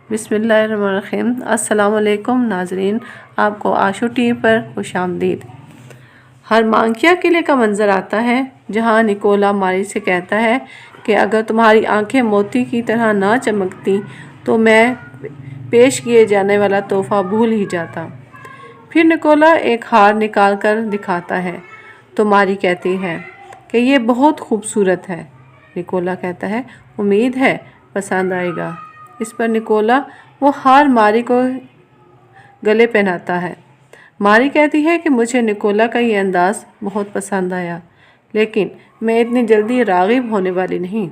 बिस्मिल्लाहिर्रहमानिर्रहीम। अस्सलाम वालेकुम नाजरीन, आपको आशू टीवी पर खुश आमदीद। हरमांकिया किले का मंजर आता है जहां निकोला मारी से कहता है कि अगर तुम्हारी आंखें मोती की तरह ना चमकती तो मैं पेश किए जाने वाला तोहफा भूल ही जाता। फिर निकोला एक हार निकाल कर दिखाता है तो मारी कहती है कि ये बहुत खूबसूरत है। निकोला कहता है उम्मीद है पसंद आएगा। इस पर निकोला वो हार मारी को गले पहनाता है। मारी कहती है कि मुझे निकोला का ये अंदाज़ बहुत पसंद आया, लेकिन मैं इतनी जल्दी राग़िब होने वाली नहीं।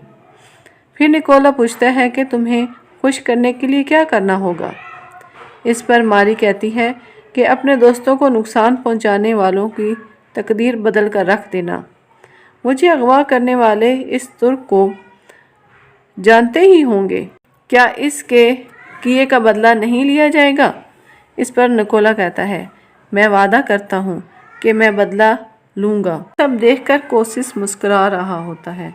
फिर निकोला पूछता है कि तुम्हें खुश करने के लिए क्या करना होगा। इस पर मारी कहती है कि अपने दोस्तों को नुकसान पहुंचाने वालों की तकदीर बदल कर रख देना। मुझे अगवा करने वाले इस तुर्क को जानते ही होंगे, क्या इसके किए का बदला नहीं लिया जाएगा। इस पर निकोला कहता है मैं वादा करता हूँ कि मैं बदला लूँगा। सब देखकर कोशिश मुस्कुरा रहा होता है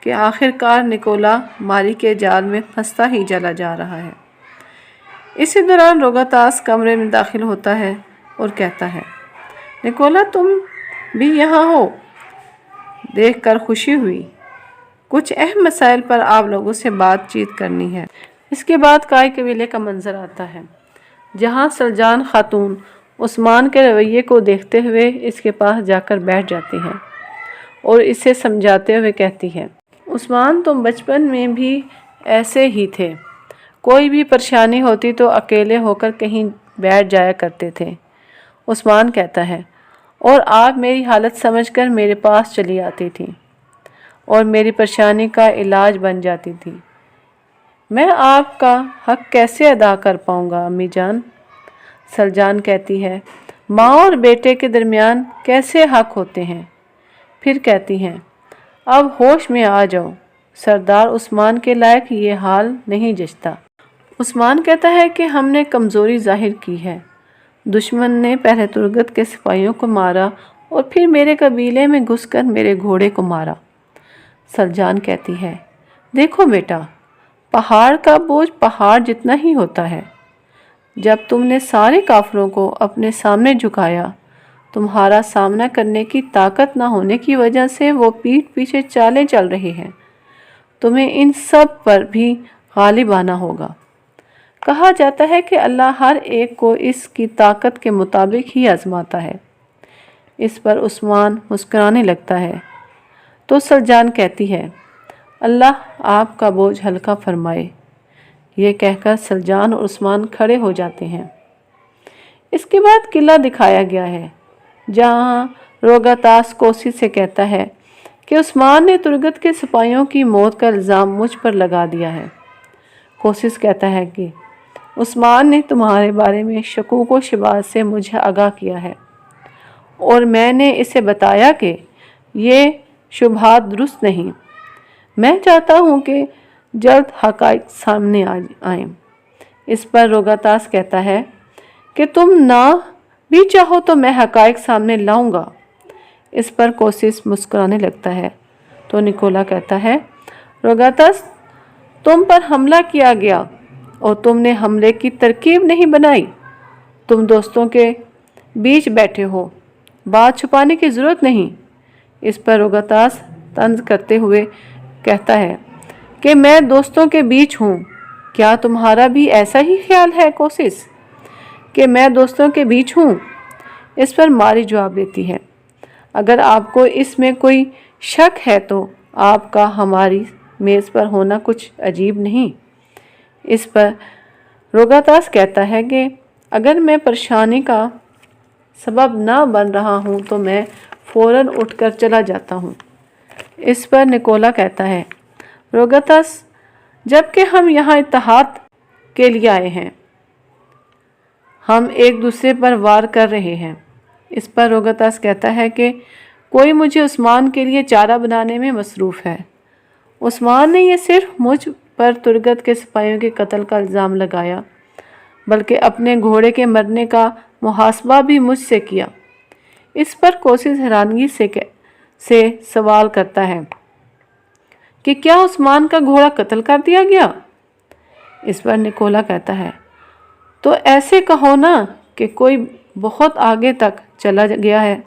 कि आखिरकार निकोला मारी के जाल में फंसता ही चला जा रहा है। इसी दौरान रोगातास कमरे में दाखिल होता है और कहता है निकोला तुम भी यहाँ हो, देखकर खुशी हुई। कुछ अहम मसाइल पर आप लोगों से बातचीत करनी है। इसके बाद काय कबीले का मंजर आता है जहाँ सलजान खातून उस्मान के रवैये को देखते हुए इसके पास जाकर बैठ जाती हैं और इसे समझाते हुए कहती है उस्मान तुम बचपन में भी ऐसे ही थे, कोई भी परेशानी होती तो अकेले होकर कहीं बैठ जाया करते थे। उस्मान कहता है और आप मेरी हालत समझकर मेरे पास चली आती थी और मेरी परेशानी का इलाज बन जाती थी। मैं आपका हक कैसे अदा कर पाऊँगा अम्मी जान। सलजान कहती है माँ और बेटे के दरमियान कैसे हक होते हैं। फिर कहती हैं अब होश में आ जाओ, सरदार उस्मान के लायक ये हाल नहीं जचता। उस्मान कहता है कि हमने कमज़ोरी जाहिर की है। दुश्मन ने पहले तुर्गत के सिपाहियों को मारा और फिर मेरे कबीले में घुसकर मेरे घोड़े को मारा। सलजान कहती है देखो बेटा, पहाड़ का बोझ पहाड़ जितना ही होता है। जब तुमने सारे काफिरों को अपने सामने झुकाया, तुम्हारा सामना करने की ताकत न होने की वजह से वो पीठ पीछे चालें चल रहे हैं। तुम्हें इन सब पर भी गालिब आना होगा। कहा जाता है कि अल्लाह हर एक को इसकी ताकत के मुताबिक ही आजमाता है। इस पर उस्मान मुस्कुराने लगता है तो सलजान कहती है अल्लाह आपका बोझ हल्का फरमाए। ये कहकर सलजान और उस्मान खड़े हो जाते हैं। इसके बाद किला दिखाया गया है जहाँ रोगातास कोसी से कहता है कि उस्मान ने तुर्गत के सिपाहियों की मौत का इल्ज़ाम मुझ पर लगा दिया है। कोशिश कहता है कि उस्मान ने तुम्हारे बारे में शकूक व शुबहात से मुझे आगाह किया है और मैंने इसे बताया कि ये शुबहात दुरुस्त नहीं। मैं चाहता हूँ कि जल्द हक़ाइक़ सामने आएँ। इस पर रोगातास कहता है कि तुम ना भी चाहो तो मैं हक़ाइक़ सामने लाऊंगा। इस पर कोशिश मुस्कुराने लगता है तो निकोला कहता है रोगातास तुम पर हमला किया गया और तुमने हमले की तरकीब नहीं बनाई। तुम दोस्तों के बीच बैठे हो, बात छुपाने की ज़रूरत नहीं। इस पर रोगातास तंज करते हुए कहता है कि मैं दोस्तों के बीच हूँ, क्या तुम्हारा भी ऐसा ही ख्याल है कोशिश कि मैं दोस्तों के बीच हूँ। इस पर मारी जवाब देती है अगर आपको इसमें कोई शक है तो आपका हमारी मेज़ पर होना कुछ अजीब नहीं। इस पर रोगातास कहता है कि अगर मैं परेशानी का सबब ना बन रहा हूँ तो मैं फ़ौरन उठकर चला जाता हूँ। इस पर निकोला कहता है रोगातास जबकि हम यहाँ इत्तेहाद के लिए आए हैं, हम एक दूसरे पर वार कर रहे हैं। इस पर रोगातास कहता है कि कोई मुझे उस्मान के लिए चारा बनाने में मसरूफ़ है। उस्मान ने यह सिर्फ मुझ पर तुर्गत के सिपाहियों के कत्ल का इल्ज़ाम लगाया, बल्कि अपने घोड़े के मरने का मुहासबा भी मुझसे किया। इस पर कोशिश हैरानगी से सवाल करता है कि क्या उस्मान का घोड़ा कत्ल कर दिया गया। اس پر نکولا کہتا ہے تو ایسے کہو نا کہ کوئی بہت آگے تک چلا گیا ہے۔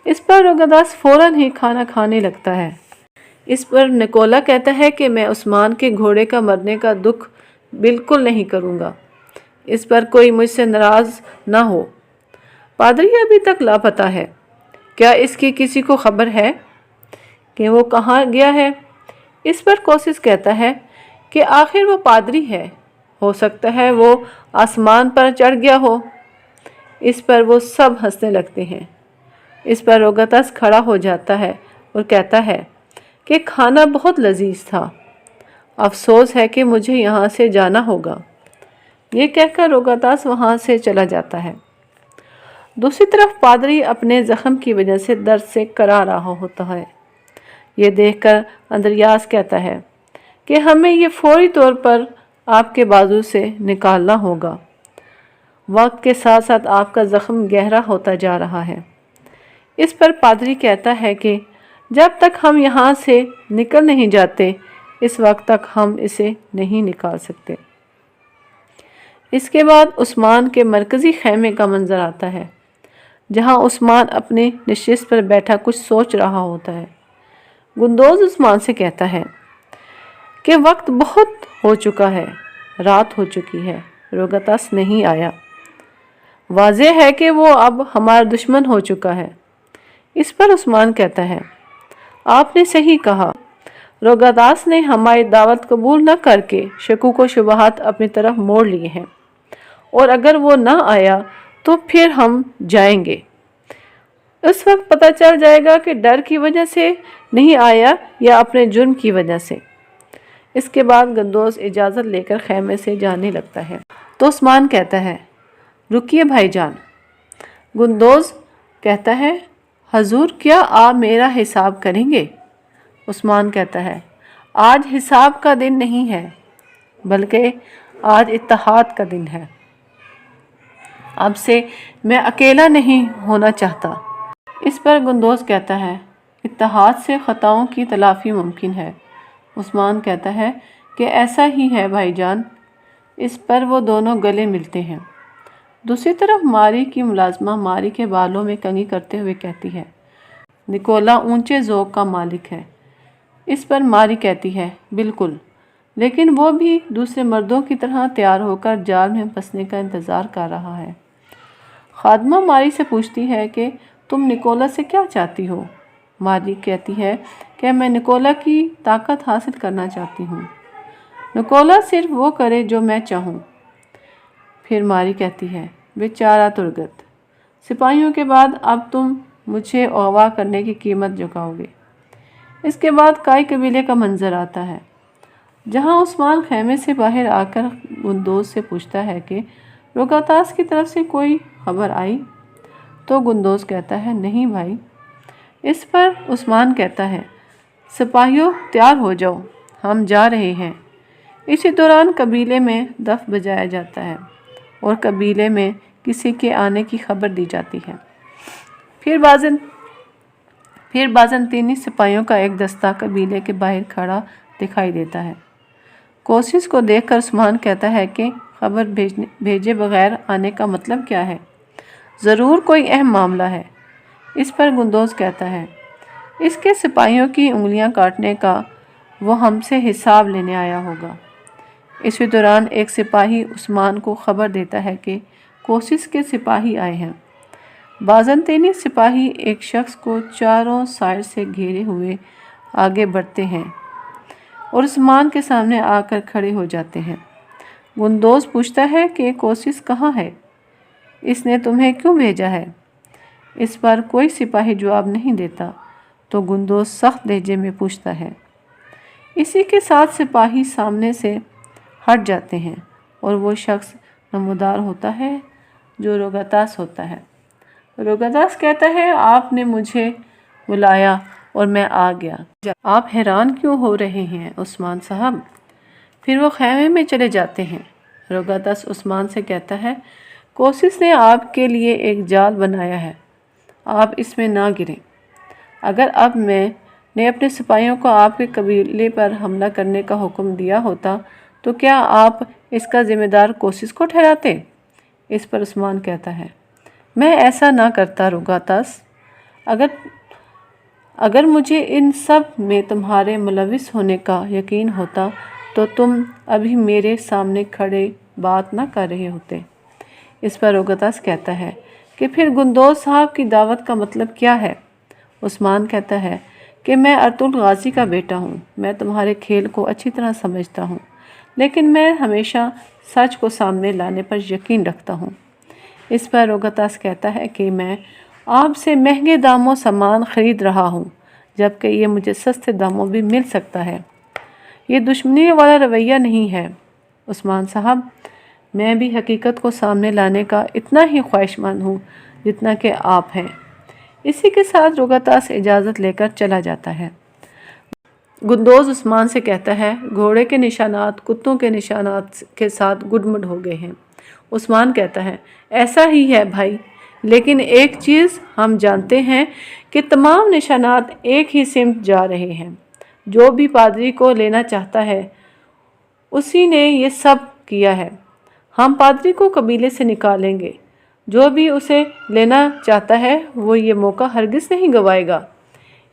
اس پر روگداس فوراً ہی کھانا کھانے لگتا ہے۔ اس پر نکولا کہتا ہے کہ میں عثمان کے گھوڑے کا مرنے کا دکھ بالکل نہیں کروں گا، اس پر کوئی مجھ سے ناراض نہ ہو۔ پادری ابھی تک لاپتہ ہے، کیا اس کی کسی کو خبر ہے کہ وہ کہاں گیا ہے؟ اس پر کوسس کہتا ہے کہ آخر وہ پادری ہے، ہو سکتا ہے وہ آسمان پر چڑھ گیا ہو۔ اس پر وہ سب ہنسنے لگتے ہیں۔ اس پر روگتاس کھڑا ہو جاتا ہے اور کہتا ہے کہ کھانا بہت لذیذ تھا، افسوس ہے کہ مجھے یہاں سے جانا ہوگا۔ یہ کہہ کر روگتاس وہاں سے چلا جاتا ہے۔ دوسری طرف پادری اپنے زخم کی وجہ سے درد سے کرا رہا ہوتا ہے۔ یہ دیکھ کر اندریاس کہتا ہے کہ ہمیں یہ فوری طور پر آپ کے بازو سے نکالنا ہوگا، وقت کے ساتھ ساتھ آپ کا زخم گہرا ہوتا جا رہا ہے۔ اس پر پادری کہتا ہے کہ جب تک ہم یہاں سے نکل نہیں جاتے اس وقت تک ہم اسے نہیں نکال سکتے۔ اس کے بعد عثمان کے مرکزی خیمے کا منظر آتا ہے، جہاں عثمان اپنی نشست پر بیٹھا کچھ سوچ رہا ہوتا ہے۔ گندوز عثمان سے کہتا ہے کہ وقت بہت ہو چکا ہے، رات ہو چکی ہے، روگتاس نہیں آیا، واضح ہے کہ وہ اب ہمارا دشمن ہو چکا ہے۔ اس پر عثمان کہتا ہے آپ نے صحیح کہا، روگتاس نے ہماری دعوت قبول نہ کر کے شکوک و شبہات اپنی طرف موڑ لیے ہیں، اور اگر وہ نہ آیا تو پھر ہم جائیں گے۔ اس وقت پتہ چل جائے گا کہ ڈر کی وجہ سے نہیں آیا یا اپنے جرم کی وجہ سے۔ اس کے بعد گندوز اجازت لے کر خیمے سے جانے لگتا ہے تو عثمان کہتا ہے رکیے بھائی جان۔ گندوز کہتا ہے حضور کیا آپ میرا حساب کریں گے؟ عثمان کہتا ہے آج حساب کا دن نہیں ہے، بلکہ آج اتحاد کا دن ہے۔ اب سے میں اکیلا نہیں ہونا چاہتا۔ اس پر گندوز کہتا ہے اتحاد سے خطاؤں کی تلافی ممکن ہے۔ عثمان کہتا ہے کہ ایسا ہی ہے بھائی جان۔ اس پر وہ دونوں گلے ملتے ہیں۔ دوسری طرف ماری کی ملازمہ ماری کے بالوں میں کنگھی کرتے ہوئے کہتی ہے نکولا اونچے ذوق کا مالک ہے۔ اس پر ماری کہتی ہے بالکل، لیکن وہ بھی دوسرے مردوں کی طرح تیار ہو کر جال میں پھنسنے کا انتظار کر رہا ہے۔ خادمہ ماری سے پوچھتی ہے کہ تم نکولا سے کیا چاہتی ہو؟ ماری کہتی ہے کہ میں نکولا کی طاقت حاصل کرنا چاہتی ہوں، نکولا صرف وہ کرے جو میں چاہوں۔ پھر ماری کہتی ہے بیچارہ ترگت، سپاہیوں کے بعد اب تم مجھے اغوا کرنے کی قیمت چکاؤ گے۔ اس کے بعد کائی قبیلے کا منظر آتا ہے، جہاں عثمان خیمے سے باہر آ کر گندوز سے پوچھتا ہے کہ روگتاس کی طرف سے کوئی خبر آئی؟ تو گندوز کہتا ہے نہیں بھائی۔ اس پر عثمان کہتا ہے سپاہیوں تیار ہو جاؤ، ہم جا رہے ہیں۔ اسی دوران قبیلے میں دف بجایا جاتا ہے اور قبیلے میں کسی کے آنے کی خبر دی جاتی ہے۔ پھر بازنطینی سپاہیوں کا ایک دستہ قبیلے کے باہر کھڑا دکھائی دیتا ہے۔ کوسس کو دیکھ کر عثمان کہتا ہے کہ خبر بھیجے بغیر آنے کا مطلب کیا ہے؟ ضرور کوئی اہم معاملہ ہے۔ اس پر گندوز کہتا ہے اس کے سپاہیوں کی انگلیاں کاٹنے کا وہ ہم سے حساب لینے آیا ہوگا۔ اسی دوران ایک سپاہی عثمان کو خبر دیتا ہے کہ کوسس کے سپاہی آئے ہیں۔ بازنطینی سپاہی ایک شخص کو چاروں سائر سے گھیرے ہوئے آگے بڑھتے ہیں اور عثمان کے سامنے آ کر کھڑے ہو جاتے ہیں۔ گندوز پوچھتا ہے کہ کوسس کہاں ہے؟ اس نے تمہیں کیوں بھیجا ہے؟ اس پر کوئی سپاہی جواب نہیں دیتا تو گندوز سخت لہجے میں پوچھتا ہے۔ اسی کے ساتھ سپاہی سامنے سے ہٹ جاتے ہیں اور وہ شخص نمودار ہوتا ہے جو روگتاس ہوتا ہے۔ روگتاس کہتا ہے آپ نے مجھے بلایا اور میں آ گیا۔ آپ حیران کیوں ہو رہے ہیں عثمان صاحب؟ پھر وہ خیمے میں چلے جاتے ہیں۔ روگتاس عثمان سے کہتا ہے کوسس نے آپ کے لیے ایک جال بنایا ہے، آپ اس میں نہ گریں۔ اگر اب میں نے اپنے سپاہیوں کو آپ کے قبیلے پر حملہ کرنے کا حکم دیا ہوتا तो क्या आप इसका ज़िम्मेदार कोशिश को ठहराते? इस पर उस्मान कहता है, मैं ऐसा ना करता रुगातास। अगर मुझे इन सब में तुम्हारे मुलविस होने का यकीन होता तो तुम अभी मेरे सामने खड़े बात ना कर रहे होते। इस पर रुगातास कहता है कि फिर गुंदोज साहब की दावत का मतलब क्या है? उस्मान कहता है कि मैं अर्तुल गाजी का बेटा हूँ, मैं तुम्हारे खेल को अच्छी तरह समझता हूँ, लेकिन मैं हमेशा सच को सामने लाने पर यकीन रखता हूँ। इस पर रुगातास कहता है कि मैं आपसे महंगे दामों सामान खरीद रहा हूँ, जबकि ये मुझे सस्ते दामों भी मिल सकता है। ये दुश्मनी वाला रवैया नहीं है उस्मान साहब, मैं भी हकीकत को सामने लाने का इतना ही ख्वाहिशमंद हूँ जितना कि आप हैं। इसी के साथ रुगातास इजाज़त लेकर चला जाता है। गुंदोज उस्मान से कहता है, घोड़े के निशानात कुत्तों के निशानात के साथ गुडमुड हो गए हैं। उस्मान कहता है, ऐसा ही है भाई, लेकिन एक चीज़ हम जानते हैं कि तमाम निशानात एक ही सिमत जा रहे हैं। जो भी पादरी को लेना चाहता है उसी ने ये सब किया है। हम पादरी को कबीले से निकालेंगे। जो भी उसे लेना चाहता है वो ये मौका हरगिज़ नहीं गंवाएगा।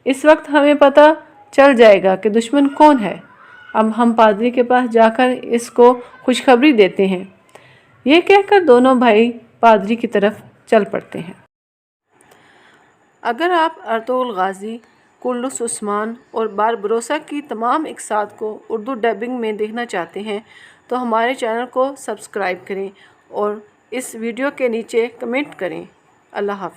इस वक्त हमें पता चल जाएगा कि दुश्मन कौन है। अब हम पादरी के पास जाकर इसको खुशखबरी देते हैं। ये कहकर दोनों भाई पादरी की तरफ चल पड़ते हैं। अगर आप अर्तुल गाजी, कुल्लुस उस्मान और बारबरोसा की तमाम इकसात को उर्दू डबिंग में देखना चाहते हैं तो हमारे चैनल को सब्सक्राइब करें और इस वीडियो के नीचे कमेंट करें। अल्लाह हाफ़िज़।